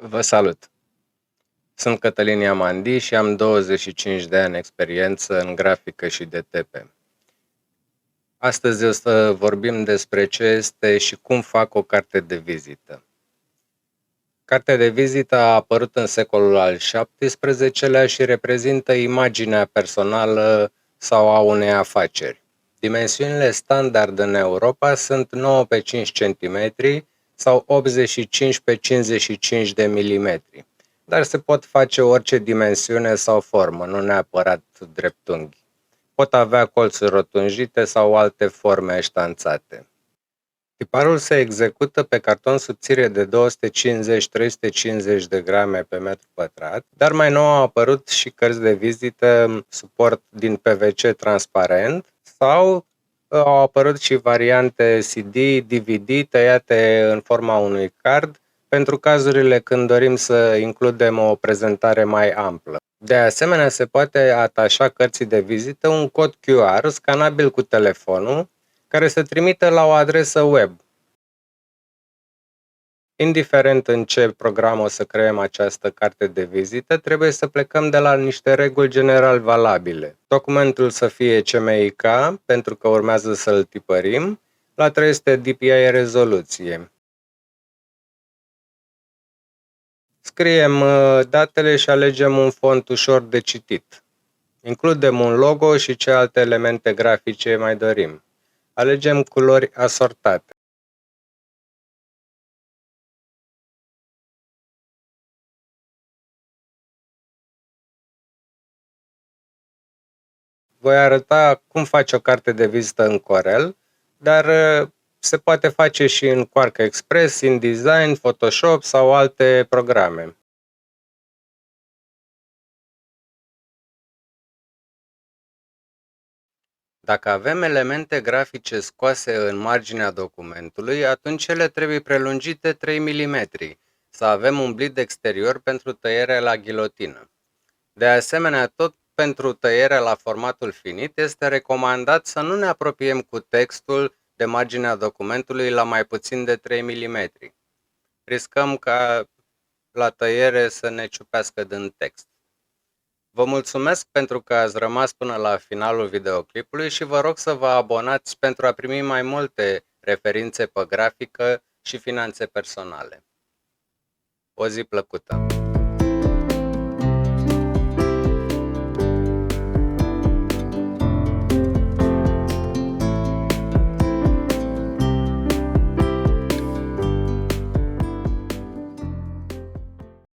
Vă salut! Sunt Cătălin Iamandi și am 25 de ani experiență în grafică și DTP. Astăzi o să vorbim despre ce este și cum fac o carte de vizită. Cartea de vizită a apărut în secolul al XVII-lea și reprezintă imaginea personală sau a unei afaceri. Dimensiunile standard în Europa sunt 9 pe 5 cm sau 85 pe 55 de milimetri, dar se pot face orice dimensiune sau formă, nu neapărat dreptunghi. Pot avea colțuri rotunjite sau alte forme ștanțate. Tiparul se execută pe carton subțire de 250-350 de grame pe metru pătrat, dar mai nou au apărut și cărți de vizită suport din PVC transparent sau au apărut și variante CD, DVD tăiate în forma unui card pentru cazurile când dorim să includem o prezentare mai amplă. De asemenea, se poate atașa cărții de vizită un cod QR scanabil cu telefonul care se trimite la o adresă web. Indiferent în ce program o să creăm această carte de vizită, trebuie să plecăm de la niște reguli general valabile. Documentul să fie CMYK, pentru că urmează să-l tipărim, la 300 dpi rezoluție. Scriem datele și alegem un font ușor de citit. Includem un logo și ce alte elemente grafice mai dorim. Alegem culori asortate. Voi arăta cum faci o carte de vizită în Corel, dar se poate face și în Quark Express, InDesign, Photoshop sau alte programe. Dacă avem elemente grafice scoase în marginea documentului, atunci ele trebuie prelungite 3 mm, să avem un blid exterior pentru tăiere la ghilotină. De asemenea, tot pentru tăierea la formatul finit, este recomandat să nu ne apropiem cu textul de marginea documentului la mai puțin de 3 mm. Riscăm ca la tăiere să ne ciupească din text. Vă mulțumesc pentru că ați rămas până la finalul videoclipului și vă rog să vă abonați pentru a primi mai multe referințe pe grafică și finanțe personale. O zi plăcută!